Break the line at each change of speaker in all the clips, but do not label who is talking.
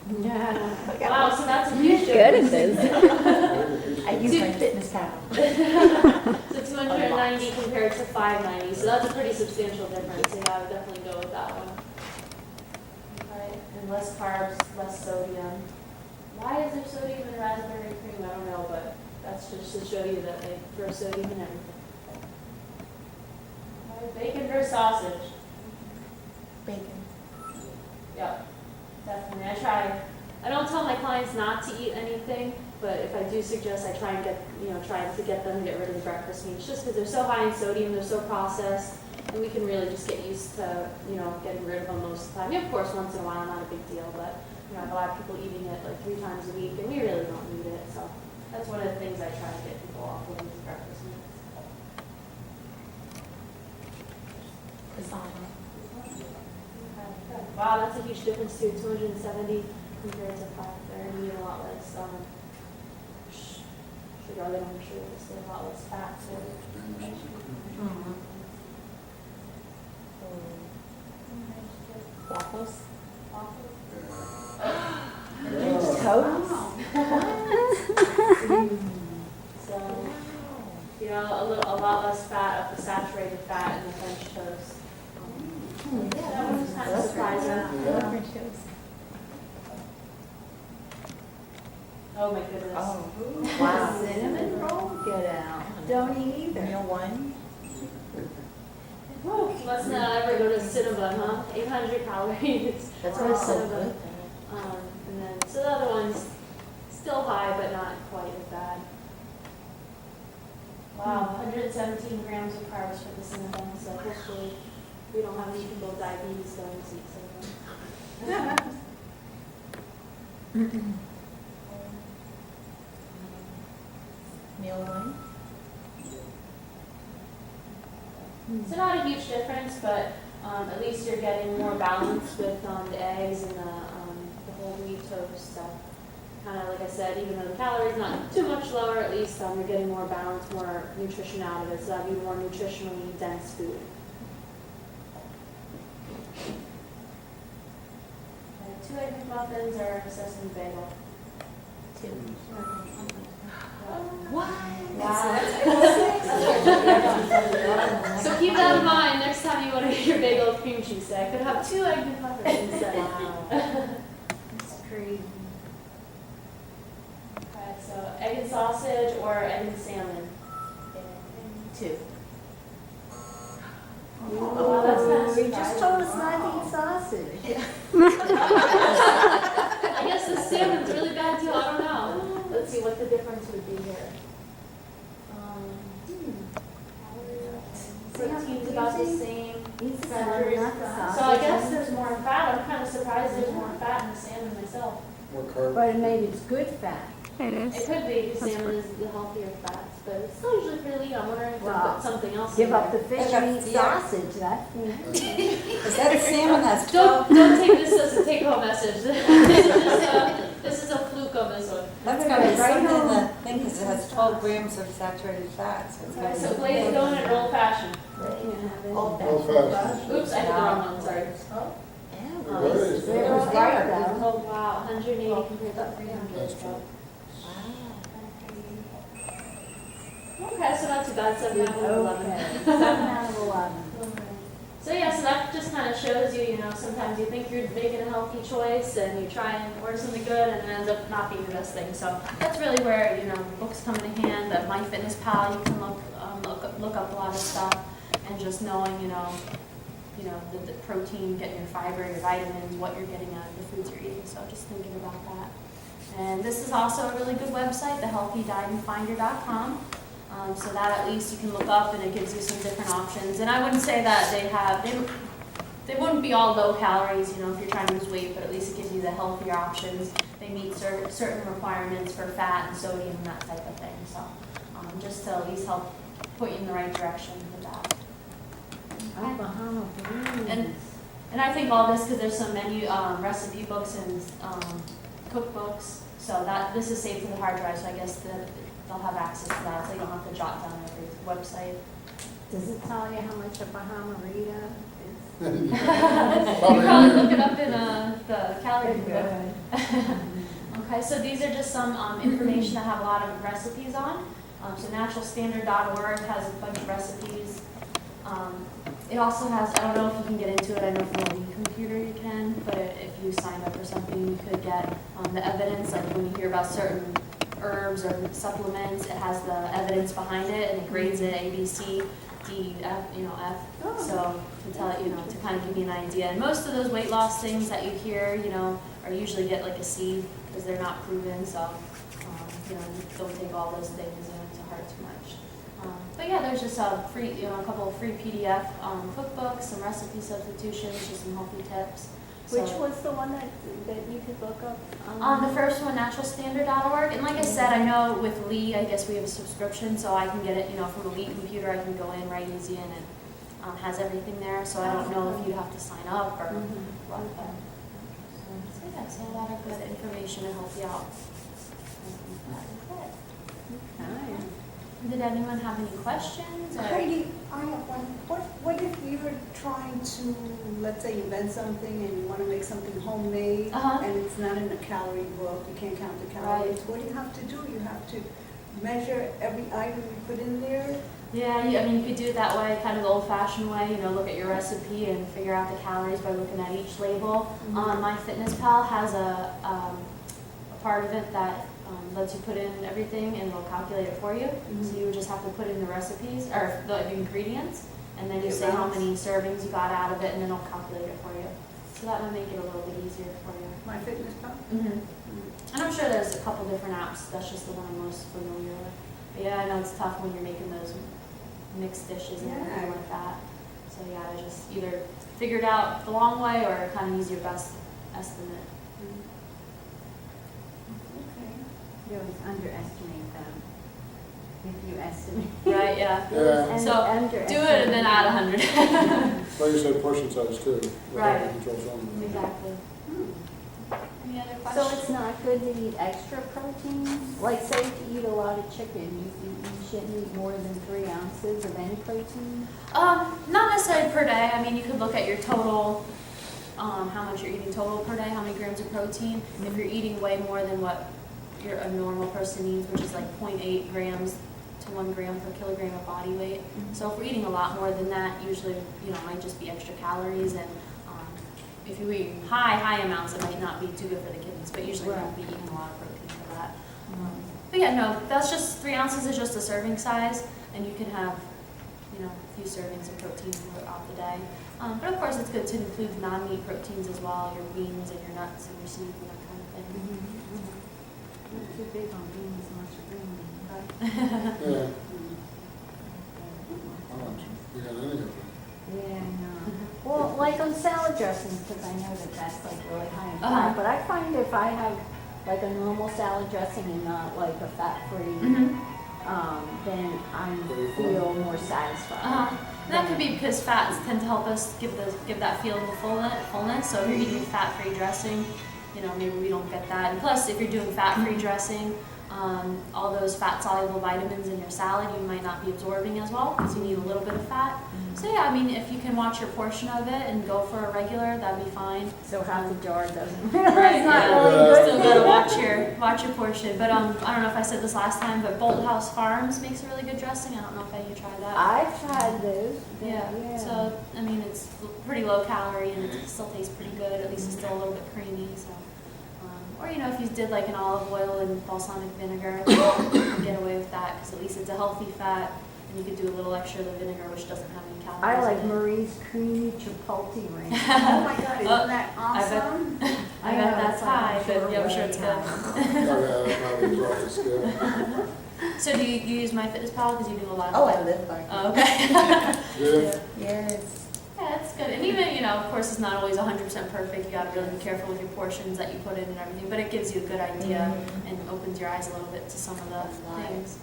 Wow, so that's a huge
Good at
difference.
this.
I use my fitness pal.
So 290 compared to 590, so that's a pretty substantial difference. So yeah, I would definitely go with that one. Right, and less carbs, less sodium. Why is there sodium in raspberry cream? I don't know, but that's just to show you that they throw sodium in everything. Right, bacon versus sausage.
Bacon.
Yep, definitely. I don't tell my clients not to eat anything, but if I do suggest, I try and try to get them to get rid of the breakfast meats, just because they're so high in sodium, they're so processed, and we can really just get used to, getting rid of them most of the time. Yeah, of course, once in a while, not a big deal, but, I have a lot of people eating it like 3 times a week, and we really don't need it, so that's one of the things I try to get people off of these breakfast meats. Wow, that's a huge difference too, 270 compared to 530, and a lot less sugar. They don't sugar, it's a lot less fat. So.
Waffles.
Toast?
So, a lot less fat of the saturated fat in the French toast. Yeah, that one was kind of surprising.
I love French toast.
Oh my goodness.
Oh.
Wow. Cinnamon roll, get out. Don't eat either.
Meal one.
Whew, let's not ever go to Cinnabon, huh? 800 calories.
That's
for
what I said.
Cinnabon. And then, so the other one's still high, but not quite as bad. Wow, 117 grams of carbs for the Cinnabon, so hopefully we don't have any people with diabetes going to eat Cinnabon.
Meal one.
So not a huge difference, but at least you're getting more balance with the eggs and the whole wheat toast. So kind of like I said, even though the calories not too much lower, at least you're getting more balance, more nutrition out of it. So that'd be more nutritionally dense food. Okay, 2 egg McMuffins or a sesame bagel.
2.
Wow.
Wow.
So keep that in mind next time you want to get your bagel with cream cheese. I could have 2 egg McMuffins instead.
Wow.
That's crazy.
Okay, so egg and sausage or egg and salmon?
2.
Wow, that's kind of
You just told us not to eat sausage.
I guess the salmon's really bad too. I don't know. Let's see what the difference would be here. Protein's about the same.
Eat the
Fat.
salmon, not the sausage.
So I guess there's more fat. I'm kind of surprised there's more fat in the salmon myself.
More carbs.
But maybe it's good fat.
It
It
is.
could be because salmon is the healthier fats, but it's still usually pretty lean. I'm wondering if
Wow.
they put something else
Give
in
up the
there.
fish and eat sausage, that's
Is that salmon that's
Don't take this as a take-home message. This is a fluke on this one.
That's got to be
Right
something in
home.
the thing because it has 12 grams of saturated fat. So it's
Okay,
gotta
so
be-
glazed donut or old fashioned?
Old fashioned.
Oops, I did the wrong one, sorry.
What is
It
it?
was right though.
Oh, wow, 180 compared to 300.
That's true.
Okay, so not too bad, 7 out of 11.
Okay, 7 out of 11.
So yeah, so that just kind of shows you, sometimes you think you're making a healthy choice and you try and order something good and it ends up not being the best thing. So that's really where, books come in hand. That MyFitnessPal, you can look up a lot of stuff and just knowing, the protein, getting your fiber, your vitamins, what you're getting out of the foods you're eating. So just thinking about that. And this is also a really good website, thehealthydietingfinder.com. So that at least you can look up and it gives you some different options. And I wouldn't say that they wouldn't be all low calories, if you're trying to lose weight, but at least it gives you the healthier options. They meet certain requirements for fat and sodium and that type of thing. So just to at least help put you in the right direction with that.
Oh, Bahama Breeze.
And I think all this, because there's so many recipe books and cookbooks, so that this is saved to the hard drive, so I guess they'll have access to that, so you don't have to jot down every website.
Does it tell you how much a Bahama Rita is?
You probably look it up in the calorie book.
Good.
Okay, so these are just some information that have a lot of recipes on. So naturalstandard.org has a bunch of recipes. It also has, I don't know if you can get into it, I know from a computer you can, but if you sign up for something, you could get the evidence, like when you hear about certain herbs or supplements, it has the evidence behind it, and it grades it A, B, C, D, F, F. So to tell it, to kind of give you an idea. And most of those weight loss things that you hear, are usually get like a C because they're not proven. So, don't take all those things to heart too much. But yeah, there's just a couple of free PDF cookbooks, some recipe substitutions, just some healthy tips.
Which
So-
was the one that you could look up?
the first one, naturalstandard.org. And like I said, I know with Lee, I guess we have a subscription, so I can get it, from a Lee computer. I can go in right easy and it has everything there. So I don't know if you have to sign up or what. But, so yeah, so a lot of good information to help you out.
Okay.
Did anyone have any questions? Or?
Heidi, I have one. What if you're trying to, let's say, invent something and you want to make something homemade
Uh-huh.
and it's not in the calorie book, you can't count the calories.
Right.
What do you have to do? You have to measure every item you put in there?
Yeah, you could do it that way, kind of the old-fashioned way. Look at your recipe and figure out the calories by looking at each label. MyFitnessPal has a part of it that lets you put in everything and it'll calculate it for you. So you would just have to put in the recipes or the ingredients, and then you say how many servings you got out of it, and then it'll calculate it for you. So that would make it a little bit easier for you.
MyFitnessPal?
And I'm sure there's a couple different apps. That's just the one I'm most familiar with. But yeah, I know it's tough when you're making those mixed dishes and everything like that. So yeah, I just either figure it out the long way or kind of use your best estimate.
You always underestimate them. If you estimate.
Right, yeah.
Yeah,
And
So,
underestimate.
Do it and then add 100.
like you said, portion size too.
Right.
Control some.
Exactly. Any other
So
questions?
it's not good to eat extra protein? Like say if you eat a lot of chicken, you shouldn't eat more than 3 ounces of any protein?
Not necessarily per day. I mean, you could look at your total, how much you're eating total per day, how many grams of protein. If you're eating way more than what a normal person needs, which is like 0.8 grams to 1 gram per kilogram of body weight. So if we're eating a lot more than that, usually, it might just be extra calories. And if you eat high amounts, it might not be too good for the kidneys, but usually we won't be eating a lot of protein for that. But yeah, no, that's just 3 ounces is just a serving size, and you can have, a few servings of protein throughout the day. But of course, it's good to include non-meat proteins as well, your beans and your nuts and your seeds and that kind of thing.
Not too big on beans unless you're green.
Yeah. How much? You got any of them?
Yeah, I know. Well, like on salad dressings, because I know that that's like really high in
Uh-huh.
fat, but I find if I have like a normal salad dressing and not like a fat-free, then I feel more satisfied.
And that could be because fats tend to help us give that feeling of fullness. So if you're eating fat-free dressing, maybe we don't get that. And plus, if you're doing fat-free dressing, all those fat-soluble vitamins in your salad you might not be absorbing as well because you need a little bit of fat. So yeah, I mean, if you can watch your portion of it and go for a regular, that'd be fine.
So half the jar doesn't
Right,
it's not
yeah.
really
Yeah.
good.
Still gotta watch your portion. But I don't know if I said this last time, but Bolt House Farms makes a really good dressing. I don't know if you tried that.
I've had those.
Yeah. So I mean, it's pretty low calorie and it still tastes pretty good. At least it's still a little bit creamy. So, or if you did like an olive oil and balsamic vinegar, you can get away with that because at least it's a healthy fat, and you could do a little extra of the vinegar, which doesn't have any calories.
I like
in it.
Marie's creamy chipotle ring.
Oh my God, isn't that
I bet-
awesome?
I bet that's high, but yeah, I'm sure it's good.
Oh, yeah, that probably is off the scale.
So do you use MyFitnessPal because you do a lot of
Oh, I live by.
Oh, okay.
Yeah.
Yes.
Yeah, it's good. And even, of course, it's not always 100% perfect. You got to really be careful with your portions that you put in and everything. But it gives you a good idea and opens your eyes a little bit to some of the things.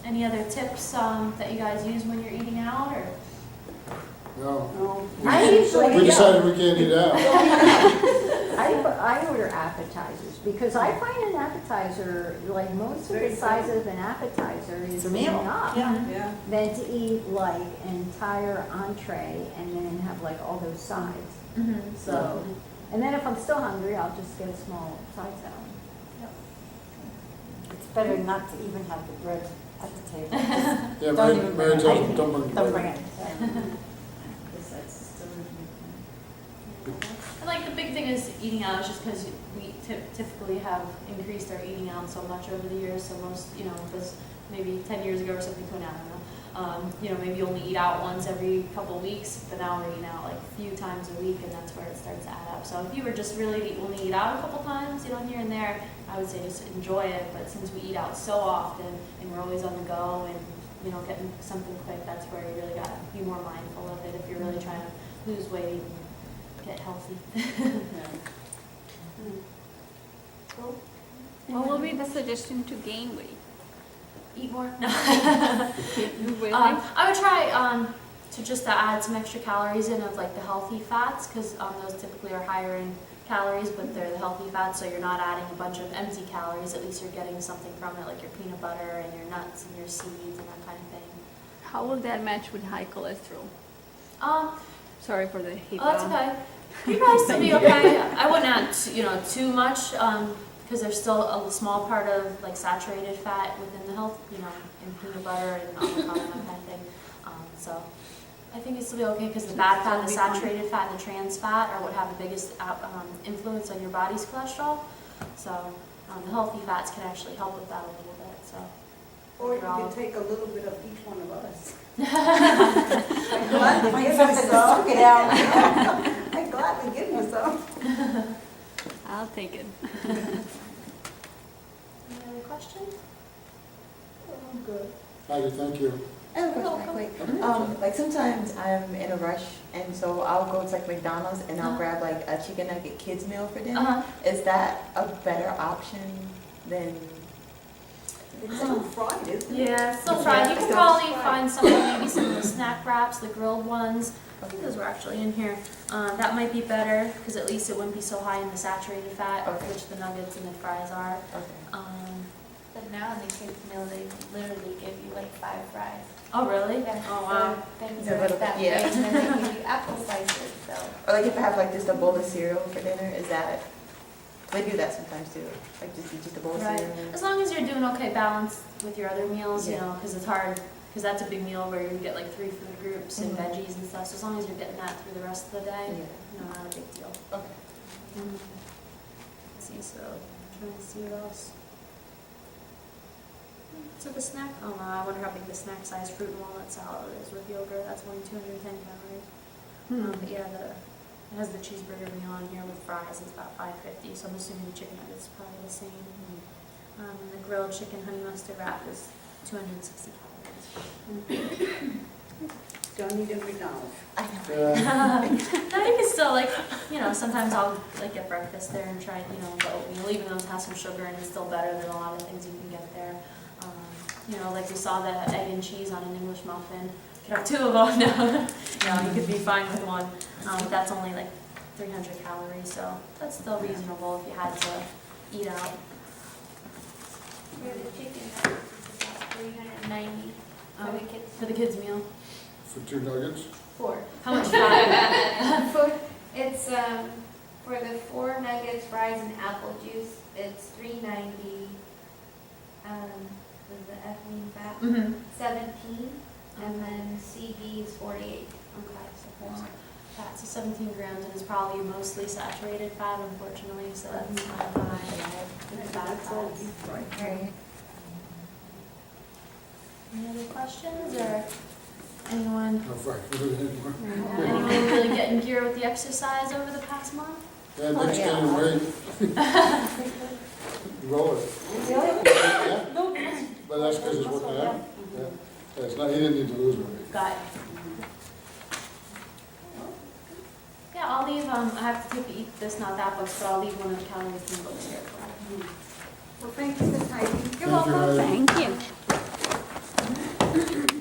Any other tips that you guys use when you're eating out? Or
No.
I usually
We decided we can't eat out.
I order appetizers because I find an appetizer, like most of the size of an appetizer is
It's a meal.
enough.
Yeah.
Than to eat like an entire entree and then have like all those sides. So And then if I'm still hungry, I'll just get a small side salad.
It's better not to even have the bread at the table.
Yeah,
Don't even
Mary
bring it.
tells them, don't bring
Don't
bread.
bring it.
And like the big thing is eating out is just because we typically have increased our eating out so much over the years. So most, because maybe 10 years ago or something, I don't know. Maybe you only eat out once every couple of weeks, but now we're eating out like a few times a week, and that's where it starts to add up. So if you were just really only eat out a couple times, here and there, I would say just enjoy it. But since we eat out so often and we're always on the go and getting something quick, that's where you really gotta be more mindful of it if you're really trying to lose weight and get healthy.
What will be the suggestion to gain weight?
Eat more. No.
Really?
I would try to just add some extra calories in of like the healthy fats, because those typically are higher in calories, but they're the healthy fats, so you're not adding a bunch of empty calories. At least you're getting something from it, like your peanut butter and your nuts and your seeds and that kind of thing.
How will that match with high cholesterol? Sorry for the HIPAA.
Oh, that's okay. You guys still be okay. I wouldn't add too much, because there's still a small part of like saturated fat within the health, in peanut butter and avocado and that kind of thing. So I think it's still be okay, because the bad fat, the saturated fat, and the trans fat are what have the biggest influence on your body's cholesterol. So the healthy fats can actually help with that a little bit. So.
Or you can take a little bit of each one of us.
Find something to suck it out.
I'd gladly give you some.
I'll take it.
Any other questions?
Oh, good.
Heidi, thank you.
I have a question real quick. Like sometimes I'm in a rush, and so I'll go to like McDonald's and I'll grab like a chicken nugget kids meal for dinner. Is that a better option than?
It's still fried, isn't it?
Yeah, it's still
It's
fried.
fried.
You can
It's
probably
fried.
find maybe some of the snack wraps, the grilled ones. I think those were actually in here. That might be better, because at least it wouldn't be so high in the saturated fat,
Okay.
which the nuggets and the fries are.
Okay.
But now in the kids meal, they literally give you like 5 fries.
Oh, really?
Yeah,
Oh, wow.
so things
They're
are
little-
like that
yeah.
big, and then they give you apple slices, so.
Or like if I have like just a bowl of cereal for dinner, is that? They do that sometimes too. Like just a bowl of
Right.
cereal.
As long as you're doing okay balance with your other meals,
Yeah.
because it's hard, because that's a big meal where you get like 3 food groups and
Mhm.
veggies and stuff. So as long as you're getting that through the rest of the day,
Yeah.
not a big deal.
Okay.
Let's see, so trying to see what else. So the snack, oh no, I wonder how big the snack size fruit and walnut salad is with yogurt. That's only 210 calories. But yeah, it has the cheeseburger meal on here with fries. It's about 550. So I'm assuming the chicken nuggets is probably the same. And the grilled chicken honey mustard wrap is 260 calories.
Don't need a McDonald's.
Yeah,
No, you can still sometimes I'll like get breakfast there and try, the oatmeal, even though it has some sugar and it's still better than a lot of things you can get there. Like we saw the egg and cheese on an English muffin. You could have 2 of them. You could be fine with one. That's only like 300 calories, so that's still reasonable if you had to eat out.
For the chicken, it's about 390 for the kids.
For the kids' meal.
for 2 nuggets.
4.
How much fat?
It's, for the 4 nuggets, fries, and apple juice, it's 390. With the ethylene fat,
Mm-hmm.
17, and then CB is 48.
Okay, so there's fat, so 17 grams, and it's probably mostly saturated fat, unfortunately, so that's not high.
That's all deep fried.
Right.
Any other questions, or anyone
No, fine. Anymore.
really get in gear with the exercise over the past month?
Yeah, Nick's gaining weight. Roll it.
Really?
Yeah. But that's because he's working out. Yeah. Yeah, it's not, he didn't need to lose weight.
Got it. Yeah, I'll leave, I have to take the Eat This Not That books, but I'll leave one of the calorie free books here for you.
Well, thank you, Ms. Heidi.
You're welcome.
Heidi.
Thank you.